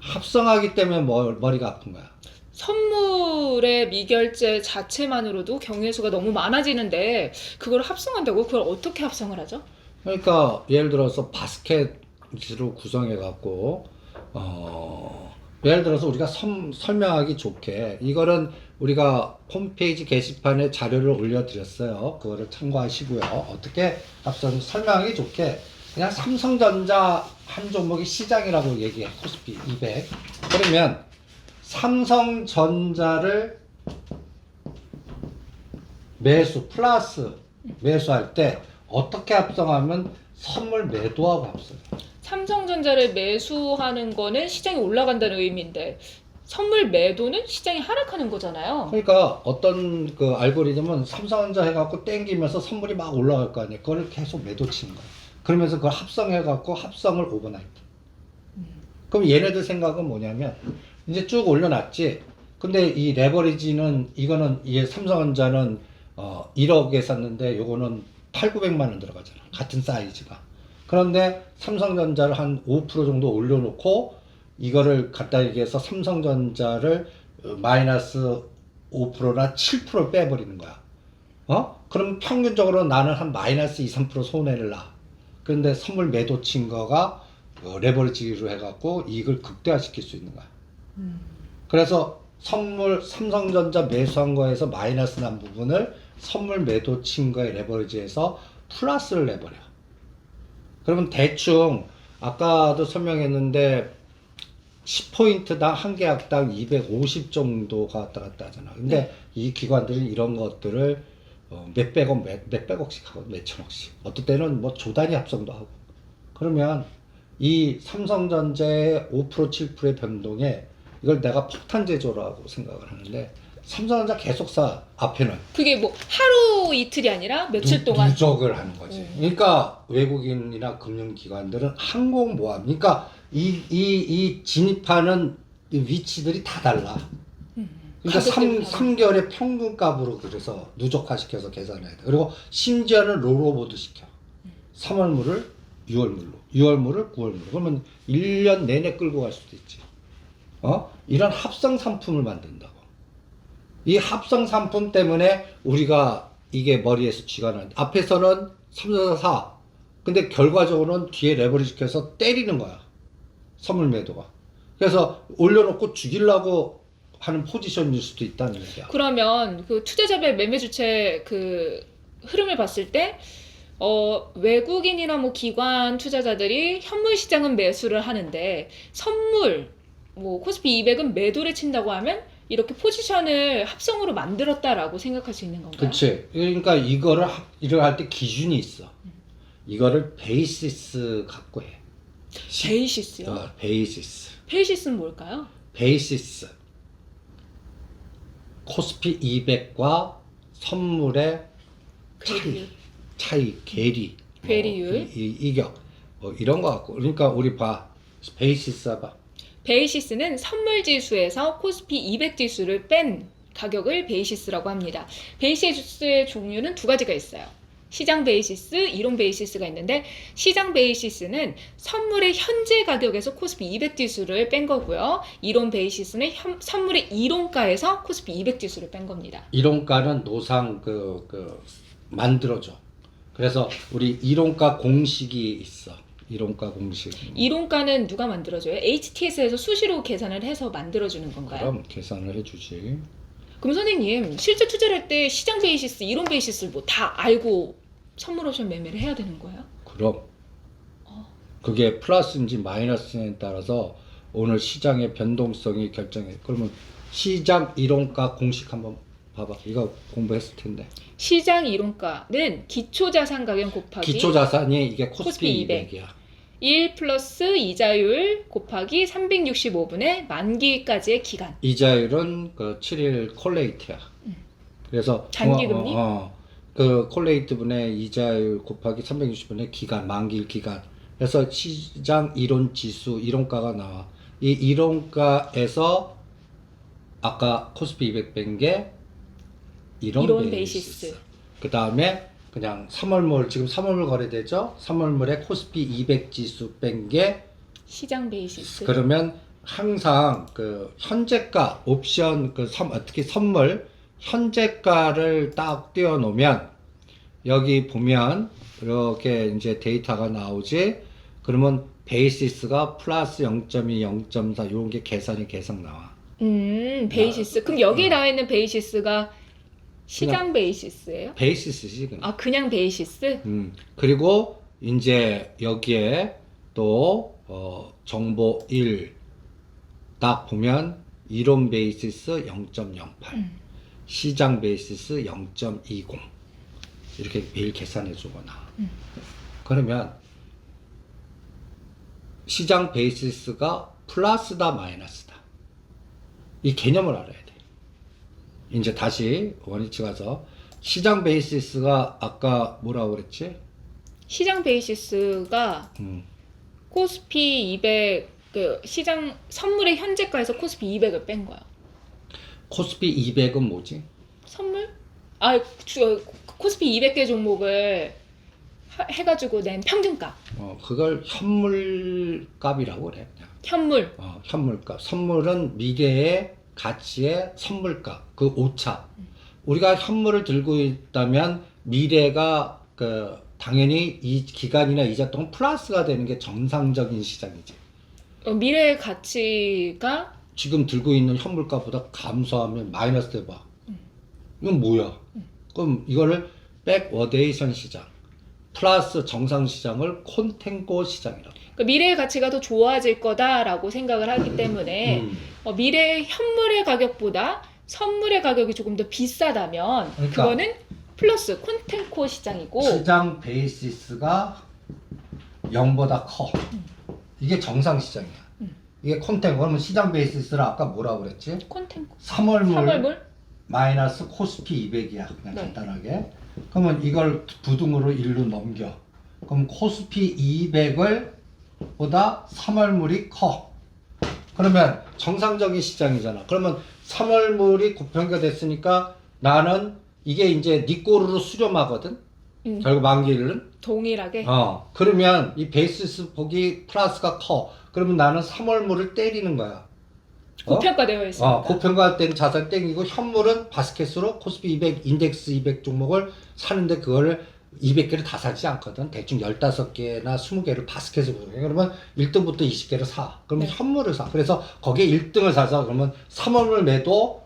합성하기 때문에 머리가 아픈 거야. 선물의 미결제 자체만으로도 경우의 수가 너무 많아지는데 그걸 합성한다고? 그걸 어떻게 합성을 하죠? 그러니까 예를 들어서 바스켓으로 구성해 갖고 예를 들어서 우리가 설명하기 좋게 이거는 우리가 홈페이지 게시판에 자료를 올려드렸어요. 그거를 참고하시고요. 어떻게 앞서 설명하기 좋게 그냥 삼성전자 한 종목이 시장이라고 얘기해. 코스피 200. 그러면 삼성전자를 플러스 매수할 때 어떻게 합성하면 선물 매도하고 합성해? 삼성전자를 매수하는 거는 시장이 올라간다는 의미인데 선물 매도는 시장이 하락하는 거잖아요. 그러니까 어떤 그 알고리즘은 삼성전자 해갖고 땡기면서 선물이 막 올라갈 거 아니에요. 그걸 계속 매도 치는 거야. 그러면서 그걸 합성해갖고 합성을 오버나이트. 그럼 얘네들 생각은 뭐냐면 이제 쭉 올려놨지. 근데 이 레버리지는 이거는 이 삼성전자는 1억에 샀는데 요거는 8, 900만 원 들어가잖아. 같은 사이즈가. 그런데 삼성전자를 한 5% 정도 올려놓고 이거를 갖다 얘기해서 삼성전자를 마이너스 5%나 7% 빼버리는 거야. 그럼 평균적으로 나는 한 마이너스 2, 3% 손해를 나. 그런데 선물 매도 친 거가 레버리지로 해갖고 이익을 극대화시킬 수 있는 거야. 그래서 삼성전자 매수한 거에서 마이너스 난 부분을 선물 매도 친 거에 레버리지해서 플러스를 내버려. 그러면 대충 아까도 설명했는데 10포인트당 한 계약당 250 정도가 왔다 갔다 하잖아. 근데 이 기관들은 이런 것들을 몇백억씩 하고 몇천억씩. 어떨 때는 뭐 조단위 합성도 하고. 그러면 이 삼성전자의 5% 7%의 변동에 이걸 내가 폭탄 제조라고 생각을 하는데 삼성전자 계속 사 앞에는 그게 뭐 하루 이틀이 아니라 며칠 동안 누적을 하는 거지. 그러니까 외국인이나 금융기관들은 항공모함, 그러니까 이 진입하는 이 위치들이 다 달라. 그러니까 가격대도 3개월의 평균값으로 그래서 누적화시켜서 계산해야 돼. 그리고 심지어는 롤오버도 시켜. 3월물을 6월물로, 6월물을 9월물로. 그러면 1년 내내 끌고 갈 수도 있지. 이런 합성 상품을 만든다고. 이 합성 상품 때문에 우리가 이게 머리에서 쥐가 나는데 앞에서는 삼성전자 사. 근데 결과적으로는 뒤에 레버리지해서 때리는 거야. 선물 매도가. 그래서 올려놓고 죽이려고 하는 포지션일 수도 있다는 얘기야. 그러면 그 투자자별 매매 주체 그 흐름을 봤을 때 외국인이나 뭐 기관 투자자들이 현물 시장은 매수를 하는데 선물 뭐 코스피 200은 매도를 친다고 하면 이렇게 포지션을 합성으로 만들었다라고 생각할 수 있는 건가요? 그치. 그러니까 이거를 할 때 기준이 있어. 이거를 베이시스 갖고 해. 베이시스요? 베이시스. 베이시스는 뭘까요? 베이시스. 코스피 200과 선물의 차이, 괴리, 괴리율. 이격, 이런 거 갖고. 그러니까 우리 봐. 베이시스 해봐. 베이시스는 선물 지수에서 코스피 200 지수를 뺀 가격을 베이시스라고 합니다. 베이시스의 종류는 두 가지가 있어요. 시장 베이시스, 이론 베이시스가 있는데 시장 베이시스는 선물의 현재 가격에서 코스피 200 지수를 뺀 거고요. 이론 베이시스는 선물의 이론가에서 코스피 200 지수를 뺀 겁니다. 이론가는 노상 만들어줘. 그래서 우리 이론가 공식이 있어. 이론가 공식. 이론가는 누가 만들어줘요? HTS에서 수시로 계산을 해서 만들어주는 건가요? 그럼 계산을 해주지. 그럼 선생님 실제 투자를 할 때 시장 베이시스, 이론 베이시스를 뭐 다 알고 선물 옵션 매매를 해야 되는 거예요? 그럼 그게 플러스인지 마이너스에 따라서 오늘 시장의 변동성이 결정해. 그러면 시장 이론가 공식 한번 봐봐. 이거 공부했을 텐데. 시장 이론가는 기초자산 가격 곱하기 기초자산이 이게 코스피 코스피 200이야. 1 플러스 이자율 곱하기 365분의 만기까지의 기간. 이자율은 그 7일 콜레이트야. 그래서 단기금리? 그 콜레이트 분의 이자율 곱하기 360분의 기간, 만기 기간. 그래서 시장 이론 지수, 이론가가 나와. 이 이론가에서 아까 코스피 200 뺀 게 이론 베이시스. 그 다음에 그냥 3월물, 지금 3월물 거래되죠? 3월물에 코스피 200 지수 뺀 게 시장 베이시스. 그러면 항상 그 현재가 옵션 특히 선물 현재가를 딱 띄워 놓으면 여기 보면 이렇게 이제 데이터가 나오지. 그러면 베이시스가 플러스 0.2, 0.4 이런 게 계산이 계속 나와. 베이시스. 그럼 여기에 나와 있는 베이시스가 시장 베이시스예요? 베이시스지 그냥. 아, 그냥 베이시스? 그리고 이제 여기에 또 정보 1 딱 보면 이론 베이시스 0.08, 시장 베이시스 0.20 이렇게 매일 계산해 주거나. 그러면 시장 베이시스가 플러스다 마이너스다 이 개념을 알아야 돼. 이제 다시 원위치 가서 시장 베이시스가 아까 뭐라고 그랬지? 시장 베이시스가 코스피 200, 그 시장 선물의 현재가에서 코스피 200을 뺀 거야. 코스피 200은 뭐지? 선물? 코스피 200개 종목을 해가지고 낸 평균값. 그걸 현물값이라고 그래. 그냥. 현물. 현물값. 선물은 미래의 가치의 선물값. 그 오차. 우리가 현물을 들고 있다면 미래가 당연히 이 기간이나 이자 동안 플러스가 되는 게 정상적인 시장이지. 미래의 가치가 지금 들고 있는 현물값보다 감소하면 마이너스 돼봐. 이건 뭐야? 그럼 이거를 백워데이션 시장 플러스 정상 시장을 콘탱고 시장이라고. 그러니까 미래의 가치가 더 좋아질 거다라고 생각을 하기 때문에 미래의 현물의 가격보다 선물의 가격이 조금 더 비싸다면 그러니까 그거는 플러스 콘텐코 시장이고 시장 베이시스가 0보다 커. 이게 정상 시장이야. 이게 콘텐코. 그러면 시장 베이시스를 아까 뭐라고 그랬지? 콘텐코. 3월물 마이너스 코스피 200이야. 그냥 네. 간단하게. 그러면 이걸 부등으로 1로 넘겨. 그럼 코스피 200을 보다 3월물이 커. 그러면 정상적인 시장이잖아. 그러면 3월물이 고평가 됐으니까 나는 이게 이제 네 꼬르로 수렴하거든. 결국 만기일은 동일하게. 그러면 이 베이시스 폭이 플러스가 커. 그러면 나는 3월물을 때리는 거야. 고평가되어 있습니다. 고평가된 자산 땡기고 현물은 바스켓으로 코스피 200 인덱스 200 종목을 사는데 그거를 200개를 다 사지 않거든. 대충 15개나 20개를 바스켓으로 보내. 그러면 1등부터 20개를 사. 그러면 네. 현물을 사. 그래서 거기에 1등을 사서 그러면 3월물 매도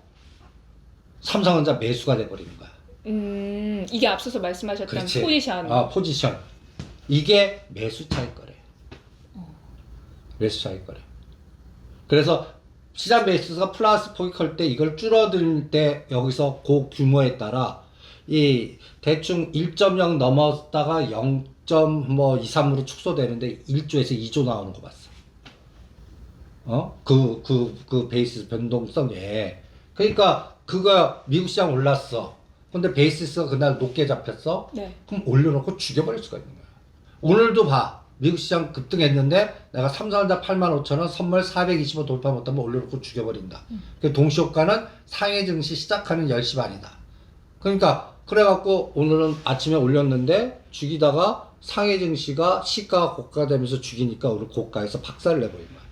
삼성전자 매수가 돼버리는 거야. 이게 앞서서 말씀하셨던 그렇지. 포지션. 포지션. 이게 매수 차익 거래. 매수 차익 거래. 그래서 시장 베이스가 플러스 폭이 클 때 이걸 줄어들 때 여기서 그 규모에 따라 이 대충 1.0 넘었다가 0.23으로 축소되는데 1조에서 2조 나오는 거 봤어. 그 베이스 변동성에. 그러니까 그거 미국 시장 올랐어. 근데 베이시스가 그날 높게 잡혔어? 네. 그럼 올려놓고 죽여버릴 수가 있는 거야. 오늘도 봐. 미국 시장 급등했는데 내가 삼성전자 85,000원 선물 425 돌파 못하면 올려놓고 죽여버린다. 그 동시효과는 상해 증시 시작하는 10시 반이다. 그러니까 그래갖고 오늘은 아침에 올렸는데 죽이다가 상해 증시가 시가가 고가되면서 죽이니까 우리 고가에서 박살을 내버린 거야.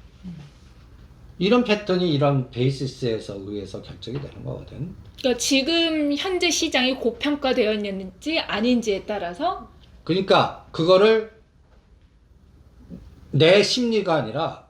이런 패턴이 이런 베이시스에서 의해서 결정이 되는 거거든. 그러니까 지금 현재 시장이 고평가되어 있는지 아닌지에 따라서 그러니까 그거를 내 심리가 아니라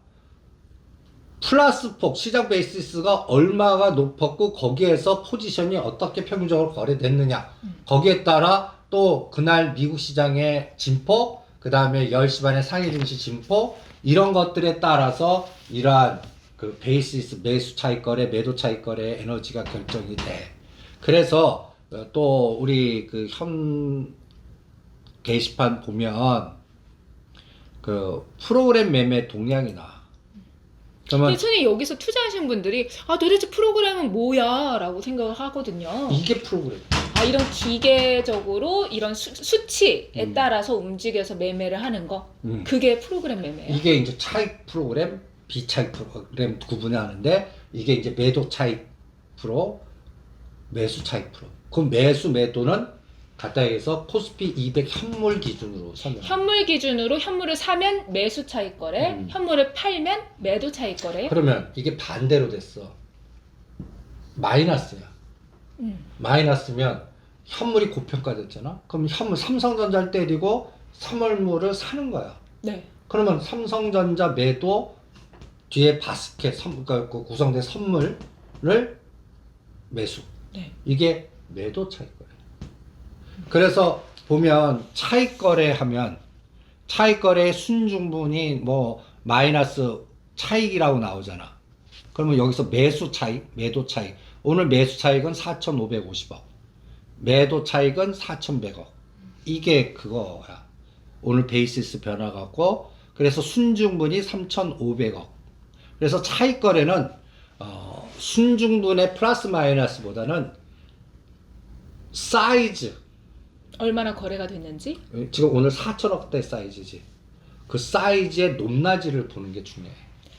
플러스 폭 시장 베이시스가 얼마가 높았고 거기에서 포지션이 어떻게 평균적으로 거래됐느냐 거기에 따라 또 그날 미국 시장의 진폭 그 다음에 10시 반에 상해 증시 진폭 이런 것들에 따라서 이러한 그 베이시스 매수 차익 거래 매도 차익 거래 에너지가 결정이 돼. 그래서 또 우리 그 현 게시판 보면 그 프로그램 매매 동향이나 그러면 근데 선생님 여기서 투자하신 분들이 도대체 프로그램은 뭐야? 라고 생각을 하거든요. 이게 프로그램. 이런 기계적으로 이런 수치에 따라서 움직여서 매매를 하는 거 그게 프로그램 매매예요. 이게 이제 차익 프로그램, 비차익 프로그램 구분하는데 이게 이제 매도 차익 프로, 매수 차익 프로. 그 매수 매도는 갖다 해서 코스피 200 현물 기준으로 설명. 현물 기준으로 현물을 사면 매수 차익 거래, 현물을 팔면 매도 차익 거래. 그러면 이게 반대로 됐어. 마이너스야. 마이너스면 현물이 고평가됐잖아. 그럼 현물 삼성전자를 때리고 선물물을 사는 거야. 네. 그러면 삼성전자 매도 뒤에 바스켓 그러니까 그 구성된 선물을 매수. 네. 이게 매도 차익 거래. 그래서 보면 차익 거래하면 차익 거래의 순증분이 뭐 마이너스 차익이라고 나오잖아. 그러면 여기서 매수 차익, 매도 차익. 오늘 매수 차익은 4,550억. 매도 차익은 4,100억. 이게 그거야. 오늘 베이시스 변화 갖고 그래서 순증분이 3,500억. 그래서 차익 거래는 순증분의 플러스 마이너스보다는 사이즈. 얼마나 거래가 됐는지. 지금 오늘 4천억대 사이즈지. 그 사이즈의 높낮이를 보는 게 중요해.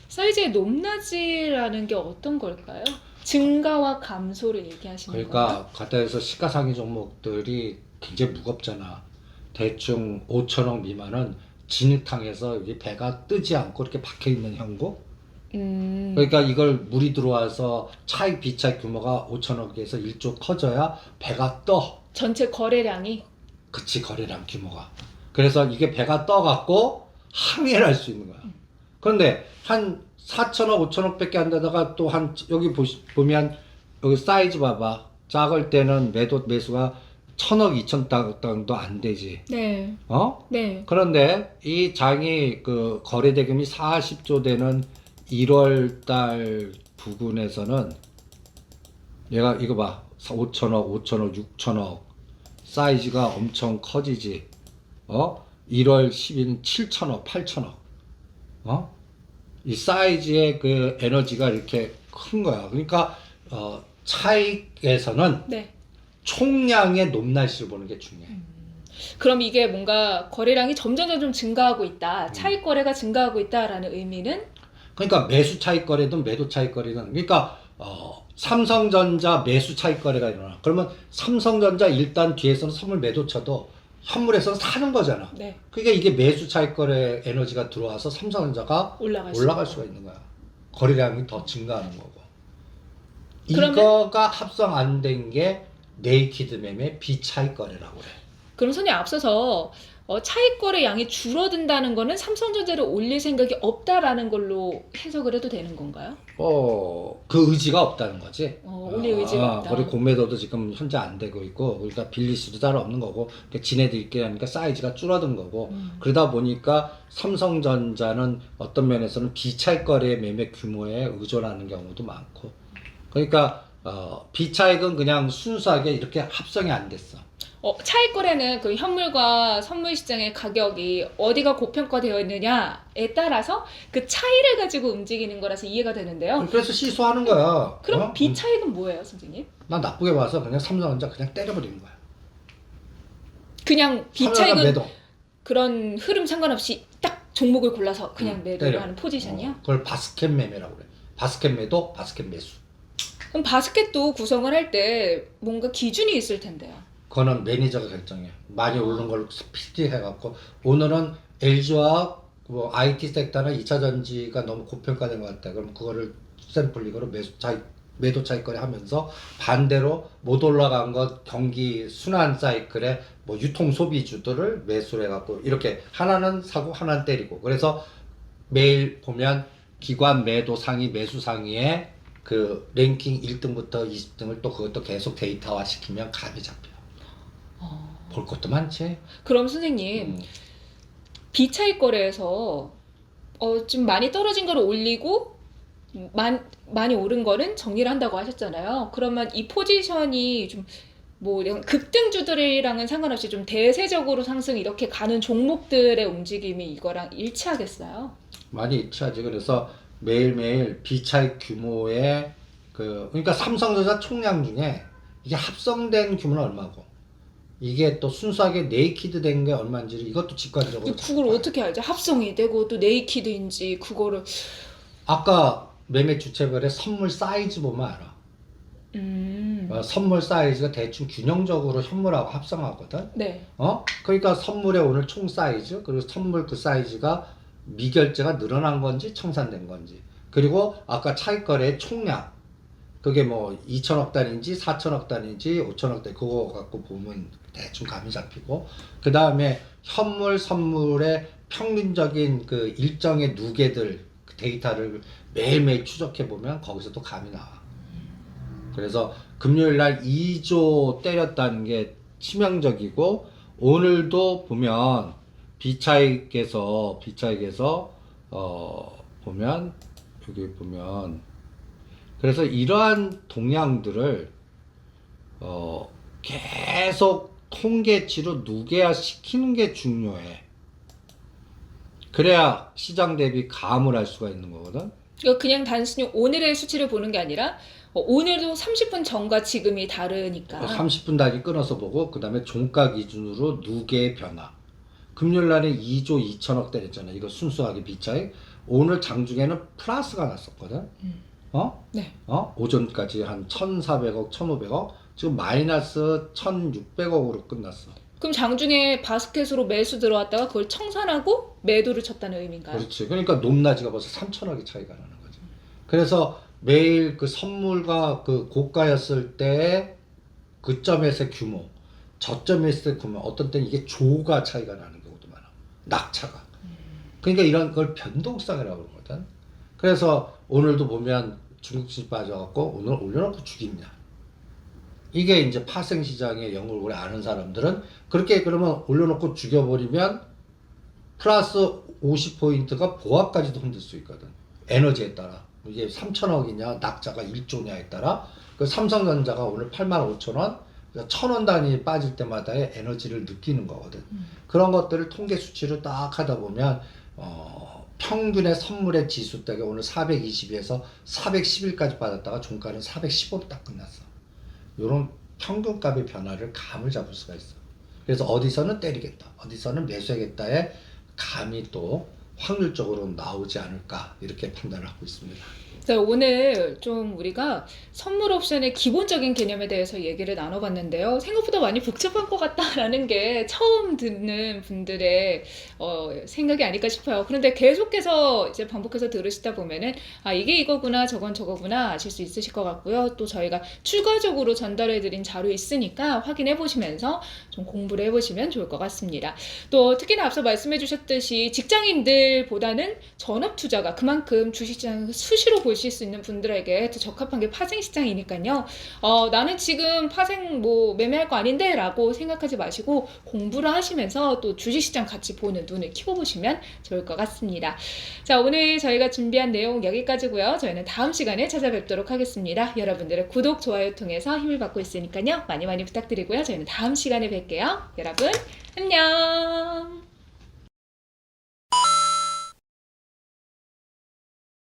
사이즈의 높낮이라는 게 어떤 걸까요? 증가와 감소를 얘기하시는 그러니까 건가요? 갖다 해서 시가상위 종목들이 굉장히 무겁잖아. 대충 5천억 미만은 진흙탕에서 여기 배가 뜨지 않고 이렇게 박혀 있는 형국. 그러니까 이걸 물이 들어와서 차익 비차익 규모가 5천억에서 1조 커져야 배가 떠. 전체 거래량이. 그치, 거래량 규모가. 그래서 이게 배가 떠갖고 항해를 할 수 있는 거야. 그런데 한 4천억, 5천억 밖에 안 되다가 또 한, 여기 보면, 여기 사이즈 봐봐. 작을 때는 매수가 1,000억, 2천 정도 안 되지. 네. 네. 그런데 이 장이 그 거래 대금이 40조 되는 1월 달 부근에서는 얘가 이거 봐. 5천억, 6천억. 사이즈가 엄청 커지지. 1월 10일은 7천억, 8천억. 이 사이즈의 그 에너지가 이렇게 큰 거야. 그러니까 차익에서는 네. 총량의 높낮이를 보는 게 중요해. 그럼 이게 뭔가 거래량이 점점 증가하고 있다. 차익 거래가 증가하고 있다라는 의미는? 그러니까 매수 차익 거래든 매도 차익 거래든 그러니까 삼성전자 매수 차익 거래가 일어나. 그러면 삼성전자 일단 뒤에서는 선물 매도 쳐도 현물에서는 사는 거잖아. 네. 그러니까 이게 매수 차익 거래 에너지가 들어와서 삼성전자가 올라갈 수가 있는 거야. 거래량이 더 증가하는 거고. 이거가 합성 안 된 게 네이키드 매매 비차익 거래라고 그래. 그럼 선생님 앞서서 차익 거래 양이 줄어든다는 거는 삼성전자를 올릴 생각이 없다라는 걸로 해석을 해도 되는 건가요? 그 의지가 없다는 거지. 올릴 의지가 없다. 우리 공매도도 지금 현재 안 되고 있고, 우리가 빌릴 수도 따로 없는 거고, 지네들끼리 하니까 사이즈가 줄어든 거고, 그러다 보니까 삼성전자는 어떤 면에서는 비차익 거래 매매 규모에 의존하는 경우도 많고, 그러니까 비차익은 그냥 순수하게 이렇게 합성이 안 됐어. 차익 거래는 그 현물과 선물 시장의 가격이 어디가 고평가되어 있느냐에 따라서 그 차이를 가지고 움직이는 거라서 이해가 되는데요. 그래서 시소하는 거야. 그럼 비차익은 뭐예요, 선생님? 난 나쁘게 봐서 그냥 삼성전자 그냥 때려버리는 거야. 그냥 비차익은 매도. 그런 흐름 상관없이 딱 종목을 골라서 그냥 매도를 하는 포지션이야? 그걸 바스켓 매매라고 그래. 바스켓 매도, 바스켓 매수. 그럼 바스켓도 구성을 할 때 뭔가 기준이 있을 텐데요. 그거는 매니저가 결정해. 많이 오르는 걸로 스피디 해갖고 오늘은 LG와 뭐 IT 섹터나 2차 전지가 너무 고평가된 것 같다. 그럼 그거를 샘플링으로 매도 차익 거래 하면서 반대로 못 올라간 것 경기 순환 사이클에 뭐 유통 소비주들을 매수를 해갖고 이렇게 하나는 사고 하나는 때리고. 그래서 매일 보면 기관 매도 상위 매수 상위에 그 랭킹 1등부터 20등을 또 그것도 계속 데이터화 시키면 감이 잡혀. 볼 것도 많지. 그럼 선생님 비차익 거래에서 좀 많이 떨어진 거를 올리고 많이 오른 거는 정리를 한다고 하셨잖아요. 그러면 이 포지션이 좀 뭐 급등주들이랑은 상관없이 좀 대세적으로 상승 이렇게 가는 종목들의 움직임이 이거랑 일치하겠어요? 많이 일치하지. 그래서 매일매일 비차익 규모의 그러니까 삼성전자 총량 중에 이게 합성된 규모는 얼마고 이게 또 순수하게 네이키드 된 게 얼마인지 이것도 직관적으로 그걸 어떻게 알죠? 합성이 되고 또 네이키드인지 그거를 아까 매매 주체별의 선물 사이즈 보면 알아. 선물 사이즈가 대충 균형적으로 현물하고 합성하거든. 네. 그러니까 선물의 오늘 총 사이즈, 그리고 선물 그 사이즈가 미결제가 늘어난 건지 청산된 건지, 그리고 아까 차익거래의 총량, 그게 뭐 2천억 단인지 4천억 단인지 5천억 단, 그거 갖고 보면 대충 감이 잡히고, 그 다음에 현물 선물의 평균적인 그 일정의 누계들 그 데이터를 매일매일 추적해 보면 거기서도 감이 나와. 그래서 금요일 날 2조 때렸다는 게 치명적이고, 오늘도 보면 비차익에서 보면 여기 보면, 그래서 이러한 동향들을 계속 통계치로 누계화 시키는 게 중요해. 그래야 시장 대비 감을 할 수가 있는 거거든. 그러니까 그냥 단순히 오늘의 수치를 보는 게 아니라 오늘도 30분 전과 지금이 다르니까. 30분 단위 끊어서 보고, 그 다음에 종가 기준으로 누계의 변화. 금요일 날에 2조 2천억 때렸잖아. 이거 순수하게 비차익. 오늘 장중에는 플러스가 났었거든. 네. 오전까지 한 1,400억, 1,500억. 지금 마이너스 1,600억으로 끝났어. 그럼 장중에 바스켓으로 매수 들어왔다가 그걸 청산하고 매도를 쳤다는 의미인가요? 그렇지. 그러니까 높낮이가 벌써 3천억이 차이가 나는 거지. 그래서 매일 그 선물과 그 고가였을 때 그 점에서의 규모, 저점에서의 규모, 어떤 때는 이게 조가 차이가 나는 경우도 많아. 낙차가. 그러니까 이런 걸 변동성이라고 그러거든. 그래서 오늘도 보면 중국집 빠져갖고 오늘 올려놓고 죽입니다. 이게 이제 파생시장의 영역을 아는 사람들은 그렇게 그러면 올려놓고 죽여버리면 플러스 50포인트가 보합까지도 흔들 수 있거든. 에너지에 따라. 이게 3천억이냐 낙자가 1조냐에 따라. 그 삼성전자가 오늘 85,000원, 1,000원 단위 빠질 때마다의 에너지를 느끼는 거거든. 그런 것들을 통계 수치로 딱 하다 보면 평균의 선물의 지수 때가 오늘 420에서 411까지 빠졌다가 종가는 415로 딱 끝났어. 이런 평균값의 변화를 감을 잡을 수가 있어. 그래서 어디서는 때리겠다, 어디서는 매수하겠다의 감이 또 확률적으로 나오지 않을까, 이렇게 판단을 하고 있습니다. 네, 오늘 좀 우리가 선물 옵션의 기본적인 개념에 대해서 얘기를 나눠봤는데요. 생각보다 많이 복잡한 것 같다라는 게 처음 듣는 분들의 생각이 아닐까 싶어요. 그런데 계속해서 이제 반복해서 들으시다 보면은 이게 이거구나, 저건 저거구나 아실 수 있으실 것 같고요. 또 저희가 추가적으로 전달해드린 자료 있으니까 확인해 보시면서 좀 공부를 해보시면 좋을 것 같습니다. 또 특히나 앞서 말씀해 주셨듯이 직장인들보다는 전업 투자가 그만큼 주식시장을 수시로 보실 수 있는 분들에게 더 적합한 게 파생시장이니까요. 나는 지금 파생 매매할 거 아닌데 라고 생각하지 마시고 공부를 하시면서 또 주식시장 같이 보는 눈을 키워보시면 좋을 것 같습니다. 자, 오늘 저희가 준비한 내용 여기까지고요. 저희는 다음 시간에 찾아뵙도록 하겠습니다. 여러분들의 구독, 좋아요 통해서 힘을 받고 있으니까요. 많이 많이 부탁드리고요. 저희는 다음 시간에 뵐게요. 여러분 안녕.